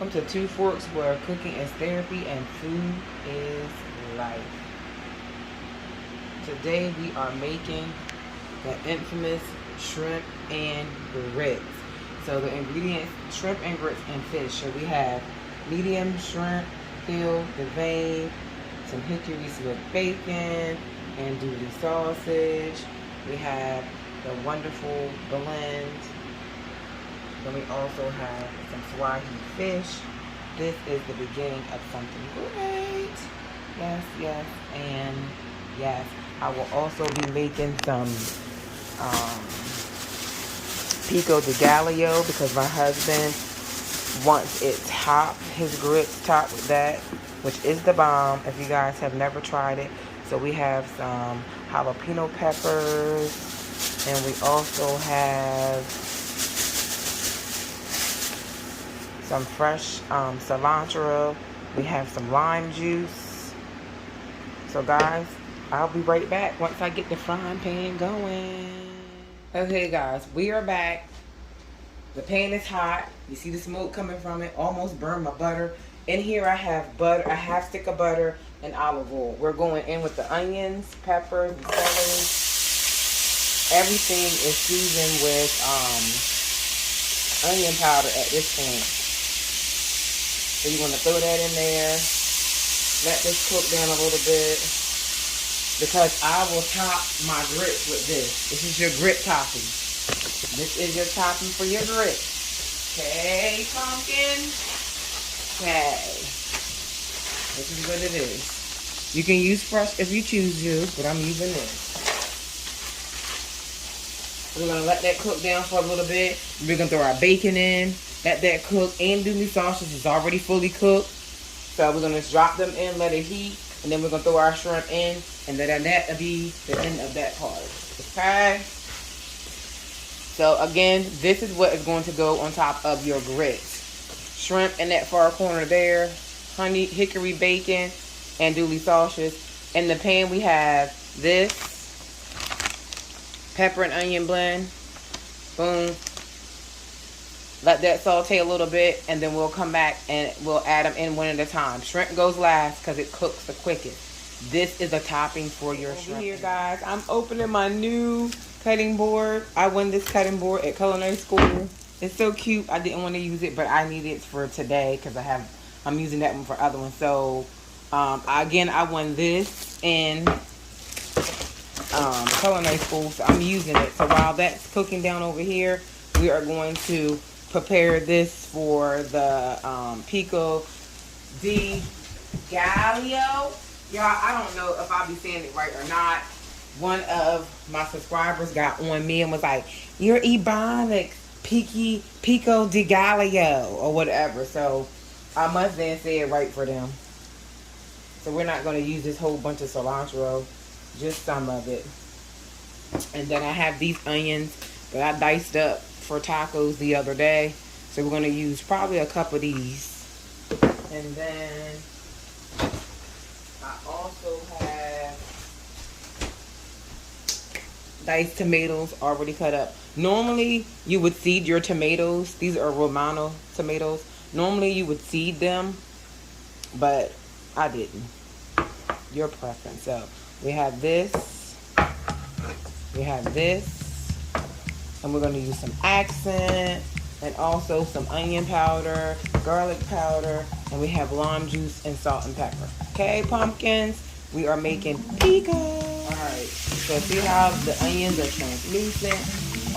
welcome to Two Forks, where cooking is therapy and food is life. Today we are making the infamous shrimp and grits. So the ingredients, shrimp and grits and fish. So we have medium shrimp, peeled, the vein, some hickory smoked bacon, andouille sausage. We have the wonderful blend. Then we also have some Swahili fish. This is the beginning of something great. Yes, yes, and yes. I will also be making some Pico De Gallo because my husband wants it topped, his grits topped with that, which is the bomb if you guys have never tried it. So we have some jalapeno peppers, and we also have some fresh cilantro. We have some lime juice. So guys, I'll be right back once I get the frying pan going. Okay guys, we are back. The pan is hot. You see the smoke coming from it. Almost burned my butter. In here I have butter, a half stick of butter and olive oil. We're going in with the onions, peppers, and celery. Everything is seasoned with onion powder at this point. So you want to throw that in there. Let this cook down a little bit. Because I will top my grits with this. This is your grit topping. This is your topping for your grits. Okay, pumpkin. Okay. This is what it is. You can use fresh if you choose to, but I'm using this. We're going to let that cook down for a little bit. We're going to throw our bacon in. Let that cook. Andouille sausage is already fully cooked. So we're going to just drop them in, let it heat. And then we're going to throw our shrimp in. And then that'll be the end of that part. Okay? So again, this is what is going to go on top of your grits. Shrimp in that far corner there. Honey, hickory bacon, andouille sausage. In the pan we have this. Pepper and onion blend. Boom. Let that saute a little bit, and then we'll come back and we'll add them in one at a time. Shrimp goes last because it cooks the quickest. This is a topping for your shrimp. Here, guys, I'm opening my new cutting board. I won this cutting board at culinary school. It's so cute. I didn't want to use it, but I need it for today because I'm using that one for other ones. So again, I won this in culinary school, so I'm using it. So while that's cooking down over here, we are going to prepare this for the Pico De Gallo. Y'all, I don't know if I'll be saying it right or not. One of my subscribers got on me and was like, "You're Ebonics, Pico De Gallo," or whatever. So I must then say it right for them. So we're not going to use this whole bunch of cilantro, just some of it. And then I have these onions that I diced up for tacos the other day. So we're going to use probably a cup of these. And then I also have diced tomatoes already cut up. Normally you would seed your tomatoes. These are Romano tomatoes. Normally you would seed them, but I didn't. Your preference. So we have this. We have this. And we're going to use some accent and also some onion powder, garlic powder, and we have lime juice and salt and pepper. Okay, pumpkins, we are making pico. Alright, so see how the onions are translucent?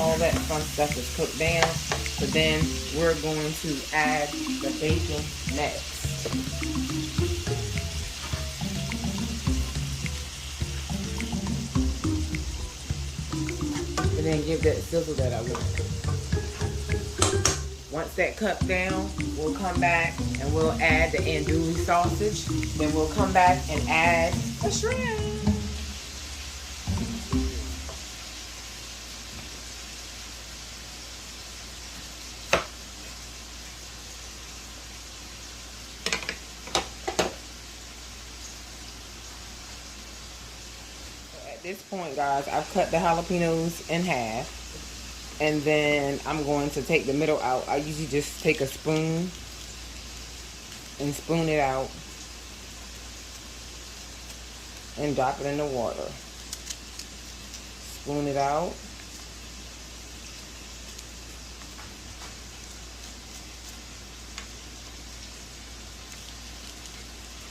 All that fun stuff is cooked down. So then we're going to add the bacon next. And then give that sizzle that I want. Once that cuts down, we'll come back and we'll add the andouille sausage. Then we'll come back and add the shrimp. At this point, guys, I've cut the jalapenos in half. And then I'm going to take the middle out. I usually just take a spoon and spoon it out and drop it in the water. Spoon it out.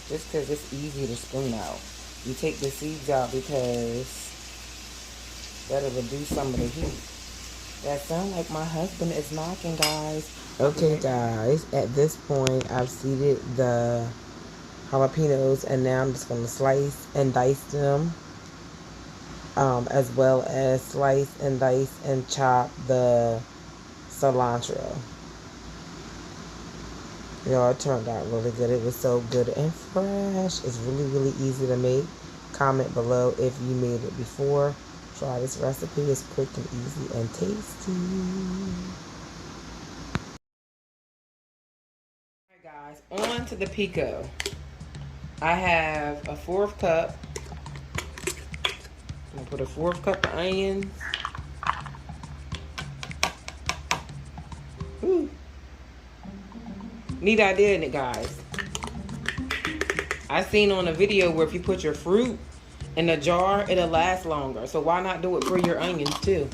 Just because it's easy to spoon out. You take the seeds out because that'll reduce some of the heat. That sounds like my husband is knocking, guys. Okay, guys, at this point, I've seeded the jalapenos, and now I'm just going to slice and dice them, as well as slice and dice and chop the cilantro. Y'all, it turned out really good. It was so good and fresh. It's really, really easy to make. Comment below if you made it before. Try this recipe. It's quick and easy and tasty. Alright guys, on to the pico. I have a 1/4 cup. I'm gonna put a 1/4 cup of onions. Ooh. Neat idea, isn't it, guys? I seen on a video where if you put your fruit in a jar, it'll last longer. So why not do it for your onions too?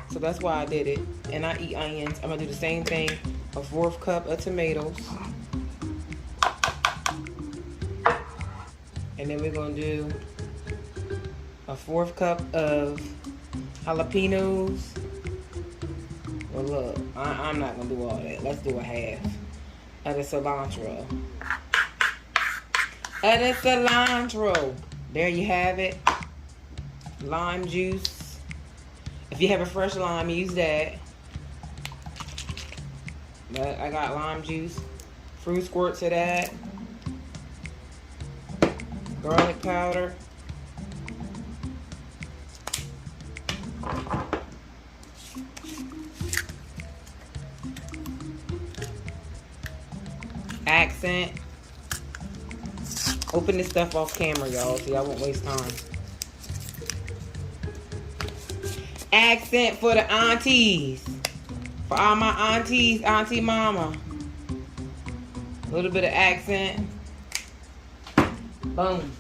So that's why I did it. And I eat onions. I'm gonna do the same thing. A 1/4 cup of tomatoes. And then we're gonna do a 1/4 cup of jalapenos. Well, look, I'm not gonna do all that. Let's do a half of the cilantro. There you have it. Lime juice. If you have a fresh lime, use that. But I got lime juice. Fruit squirts of that. Garlic powder. Accent. Open this stuff off camera, y'all, so y'all won't waste time. Accent for the aunties. For all my aunties, auntie mama. A little bit of accent. Boom.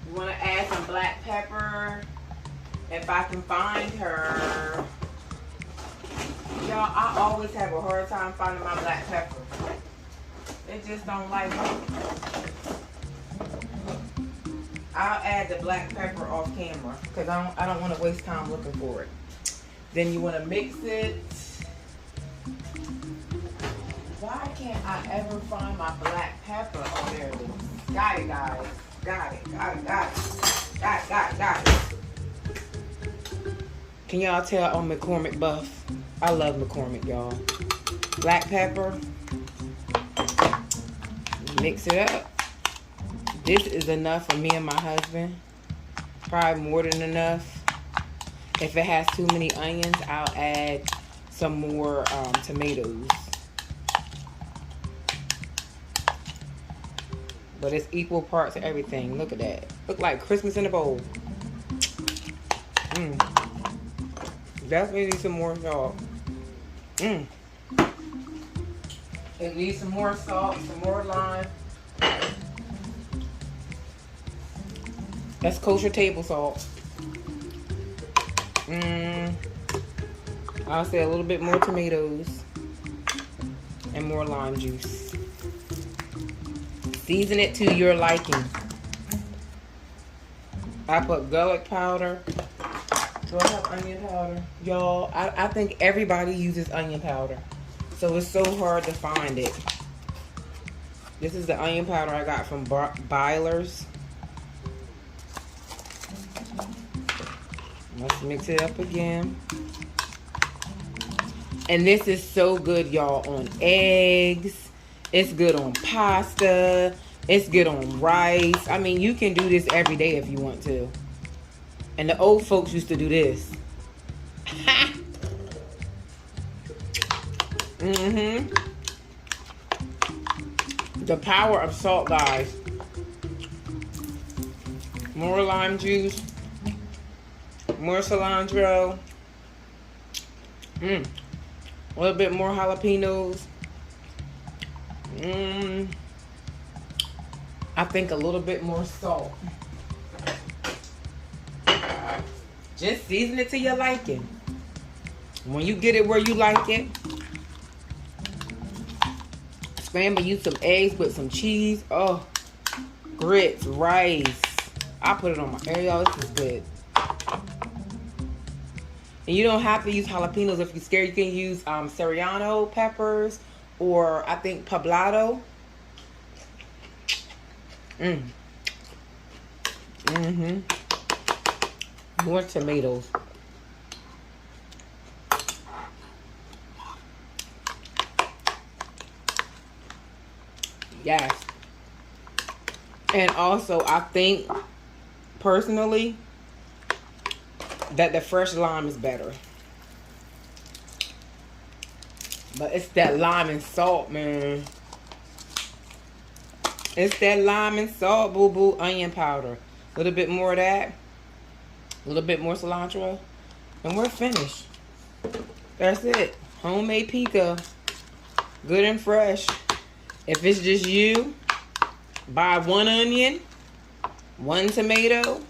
You want to add some black pepper. If I can find her. Y'all, I always have a hard time finding my black pepper. It just don't like it. I'll add the black pepper off camera because I don't want to waste time looking for it. Then you want to mix it. Why can't I ever find my black pepper? Oh, there it is. Got it, guys. Got it. Got it. Can y'all tell I'm McCormick buff? I love McCormick, y'all. Black pepper. Mix it up. This is enough for me and my husband. Probably more than enough. If it has too many onions, I'll add some more tomatoes. But it's equal parts of everything. Look at that. Look like Christmas in a bowl. Definitely need some more salt. It needs some more salt, some more lime. That's kosher table salt. I'll say a little bit more tomatoes and more lime juice. Season it to your liking. I put garlic powder. Do I have onion powder? Y'all, I think everybody uses onion powder. So it's so hard to find it. This is the onion powder I got from Byler's. Let's mix it up again. And this is so good, y'all, on eggs. It's good on pasta. It's good on rice. I mean, you can do this every day if you want to. And the old folks used to do this. The power of salt, guys. More lime juice. More cilantro. A little bit more jalapenos. I think a little bit more salt. Just season it to your liking. When you get it where you like it, scramble you some eggs with some cheese. Oh, grits, rice. I put it on my area. Y'all, this is good. And you don't have to use jalapenos if you're scared. You can use serrano peppers or I think poblano. More tomatoes. Yes. And also, I think, personally, that the fresh lime is better. But it's that lime and salt, man. It's that lime and salt, boo-boo, onion powder. A little bit more of that. A little bit more cilantro. And we're finished. That's it. Homemade pico. Good and fresh. If it's just you, buy 1 onion, 1 tomato,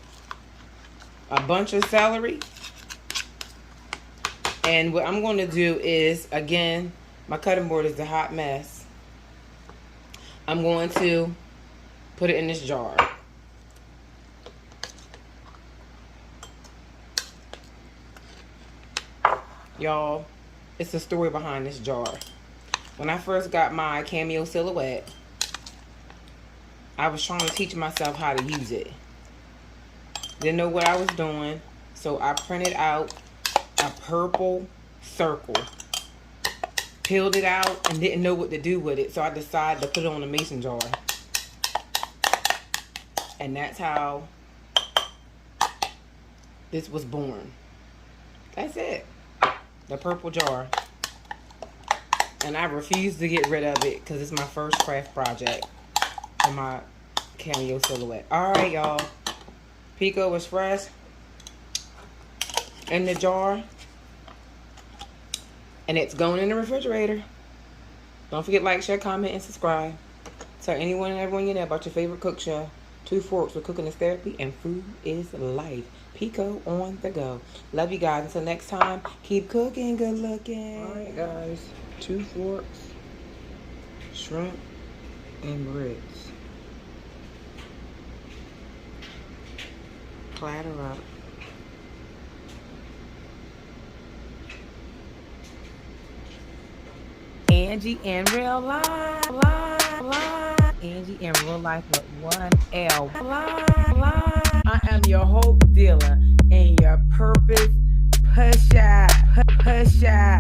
a bunch of celery. And what I'm going to do is, again, my cutting board is a hot mess. I'm going to put it in this jar. Y'all, it's a story behind this jar. When I first got my cameo silhouette, I was trying to teach myself how to use it. Didn't know what I was doing, so I printed out a purple circle. Peeled it out and didn't know what to do with it, so I decided to put it on a mason jar. And that's how this was born. That's it. The purple jar. And I refuse to get rid of it because it's my first craft project for my cameo silhouette. Alright, y'all. Pico was fresh in the jar. And it's going in the refrigerator. Don't forget to like, share, comment, and subscribe. Tell anyone and everyone you know about your favorite cook show. 2 Forks, where cooking is therapy and food is life. Pico on the go. Love you guys. Until next time, keep cooking. Good looking. Alright, guys. 2 forks, shrimp, and grits. Clatter up. Angie in real life. Angie in real life with 1 L. I am your hope dealer and your purpose pusher. Pusher.